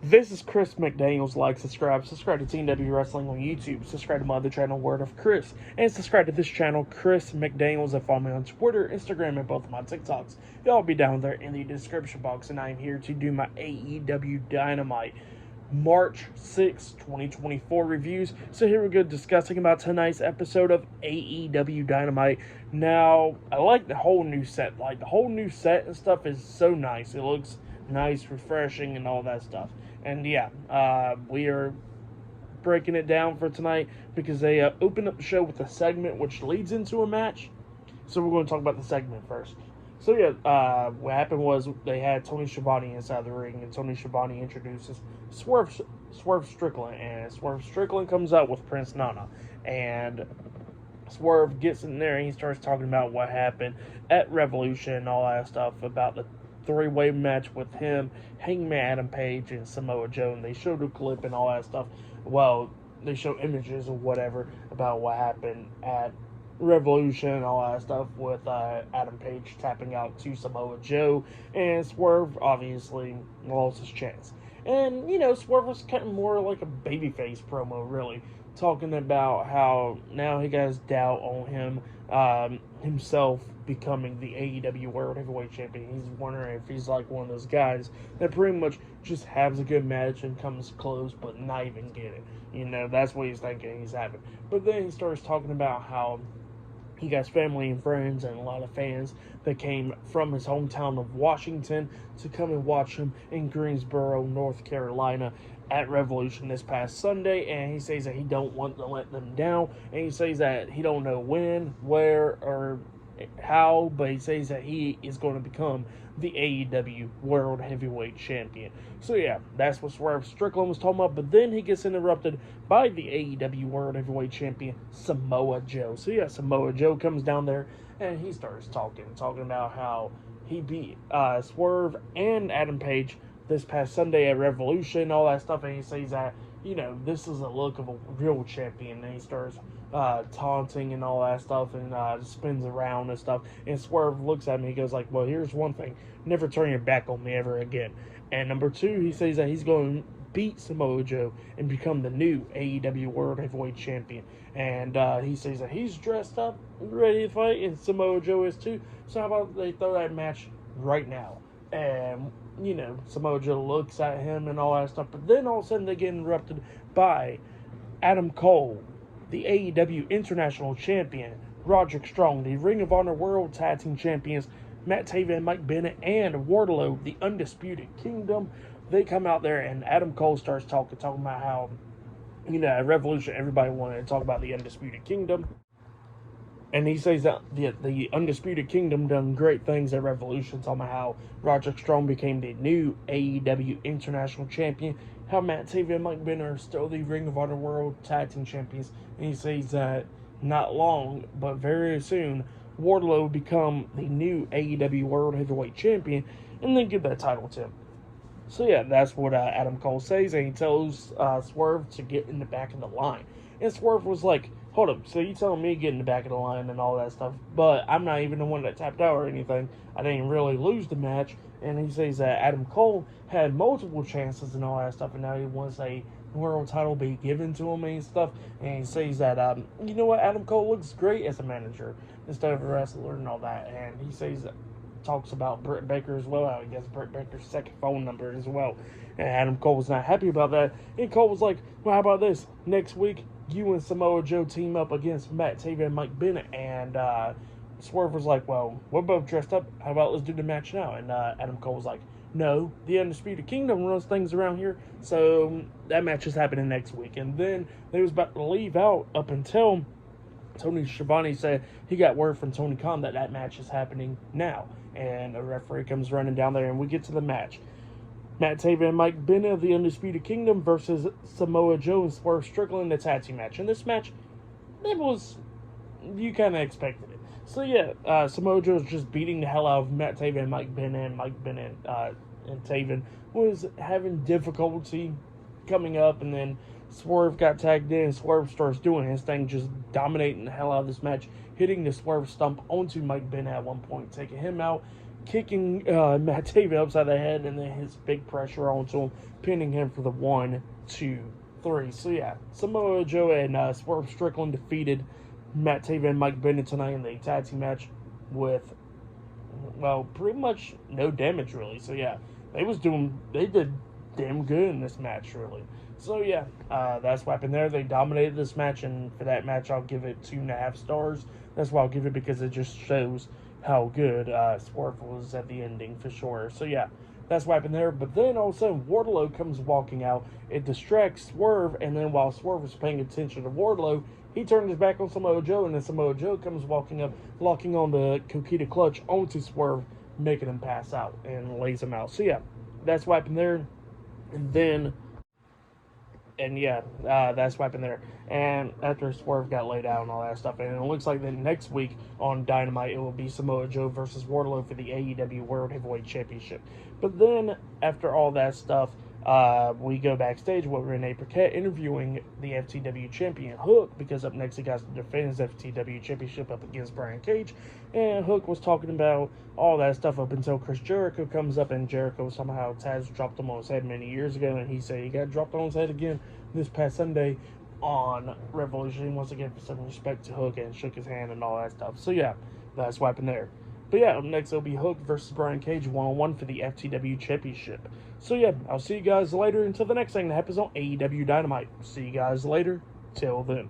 This is Chris McDaniels. Like, subscribe to TNW Wrestling on YouTube. Subscribe to my other channel, Word of Chris. And subscribe to this channel, Chris McDaniels. And follow me on Twitter, Instagram, and both of my TikToks. They'll all be down there in the description box. And I'm here to do my AEW Dynamite March 6, 2024 reviews. So here we go, discussing about tonight's episode of AEW Dynamite. Now, I like the whole new set. Like, the whole new set and stuff is so nice. It looks nice, refreshing, and all that stuff. And yeah, we are breaking it down for tonight because they open up the show with a segment which leads into a match. So we're going to talk about the segment first. So yeah, what happened was they had Tony Schiavone inside the ring, and Tony Schiavone introduces Swerve Strickland, and Swerve Strickland comes out with Prince Nana, and Swerve gets in there and he starts talking about what happened at Revolution and all that stuff, about the three-way match with him, Hangman Adam Page, and Samoa Joe, and they showed a clip and all that stuff. Well, they show images or whatever about what happened at Revolution and all that stuff with Adam Page tapping out to Samoa Joe, and Swerve obviously lost his chance. And, you know, Swerve was kind of more like a babyface promo, really, talking about how now he got his doubt on him, himself becoming the AEW World Heavyweight Champion. He's wondering if he's like one of those guys that pretty much just has a good match and comes close but not even get it. You know, that's what he's thinking he's having. But then he starts talking about how he got family and friends and a lot of fans that came from his hometown of Washington to come and watch him in Greensboro, North Carolina at Revolution this past Sunday, and he says that he don't want to let them down, and he says that he don't know when, where, or how, but he says that he is going to become the AEW World Heavyweight Champion. So yeah, that's what Swerve Strickland was talking about, but then he gets interrupted by the AEW World Heavyweight Champion, Samoa Joe. So yeah, Samoa Joe comes down there, and he starts talking about how he beat Swerve and Adam Page this past Sunday at Revolution and all that stuff, and he says that, you know, this is a look of a real champion, and he starts taunting and all that stuff, and spins around and stuff, and Swerve looks at me, he goes like, well, here's one thing, never turn your back on me ever again. And number two, he says that he's going to beat Samoa Joe and become the new AEW World Heavyweight Champion, and he says that he's dressed up, ready to fight, and Samoa Joe is too, so how about they throw that match right now? And, you know, Samoa Joe looks at him and all that stuff, but then all of a sudden they get interrupted by Adam Cole, the AEW International Champion, Roderick Strong, the Ring of Honor World Tag Team Champions, Matt Taven, Mike Bennett, and Wardlow, the Undisputed Kingdom. They come out there, and Adam Cole starts talking about how, you know, at Revolution, everybody wanted to talk about the Undisputed Kingdom. And he says that the Undisputed Kingdom done great things at Revolution, talking about how Roderick Strong became the new AEW International Champion, how Matt Taven and Mike Bennett are still the Ring of Honor World Tag Team Champions, and he says that not long, but very soon, Wardlow will become the new AEW World Heavyweight Champion, and then give that title to him. So yeah, that's what Adam Cole says, and he tells Swerve to get in the back of the line. And Swerve was like, hold up, so you telling me to get in the back of the line and all that stuff, but I'm not even the one that tapped out or anything. I didn't really lose the match. And he says that Adam Cole had multiple chances and all that stuff, and now he wants a world title be given to him and stuff. And he says that, you know what, Adam Cole looks great as a manager instead of a wrestler and all that. And he says that, talks about Britt Baker as well, how he gets Britt Baker's second phone number as well. And Adam Cole was not happy about that. And Cole was like, well, how about this? Next week, you and Samoa Joe team up against Matt Taven and Mike Bennett. And Swerve was like, well, we're both dressed up. How about let's do the match now? And Adam Cole was like, no, the Undisputed Kingdom runs things around here. So that match is happening next week. And then they was about to leave out up until Tony Schiavone said he got word from Tony Khan that that match is happening now. And a referee comes running down there, and we get to the match. Matt Taven and Mike Bennett of the Undisputed Kingdom versus Samoa Joe and Swerve Strickland, the tag team match. And this match, it was, you kind of expected it. So yeah, Samoa Joe was just beating the hell out of Matt Taven and Mike Bennett, and Mike Bennett and Taven was having difficulty coming up, and then Swerve got tagged in, and Swerve starts doing his thing, just dominating the hell out of this match, hitting the Swerve stump onto Mike Bennett at one point, taking him out. kicking Matt Taven upside the head, and then his big pressure onto him, pinning him for the 1, 2, 3. So yeah, Samoa Joe and Swerve Strickland defeated Matt Taven and Mike Bennett tonight in the tag team match with, well, pretty much no damage really. So yeah, they did damn good in this match really. So yeah, that's what happened there. They dominated this match, and for that match I'll give it 2.5 stars. That's why I'll give it, because it just shows how good Swerve was at the ending for sure. So yeah, that's what happened there. But then all of a sudden Wardlow comes walking out. It distracts Swerve, and then while Swerve was paying attention to Wardlow, he turned his back on Samoa Joe, and then Samoa Joe comes walking up, locking on the Coquina clutch onto Swerve, making him pass out and lays him out. So yeah, that's what happened there. That's what happened there. And after Swerve got laid out and all that stuff, and it looks like that next week on Dynamite it will be Samoa Joe versus Wardlow for the AEW World Heavyweight Championship. But then after all that stuff, we go backstage with Renee Paquette interviewing the FTW champion Hook, because up next he got to defend his FTW championship up against Brian Cage. And Hook was talking about all that stuff up until Chris Jericho comes up, and Jericho somehow Taz dropped him on his head many years ago, and he said he got dropped on his head again this past Sunday on Revolution. He wants to give some respect to Hook and shook his hand and all that stuff. So yeah, that's what happened there. But yeah, up next it'll be Hook versus Brian Cage 1-on-1 for the FTW Championship. So yeah, I'll see you guys later until the next thing that happens on AEW Dynamite. See you guys later. Till then.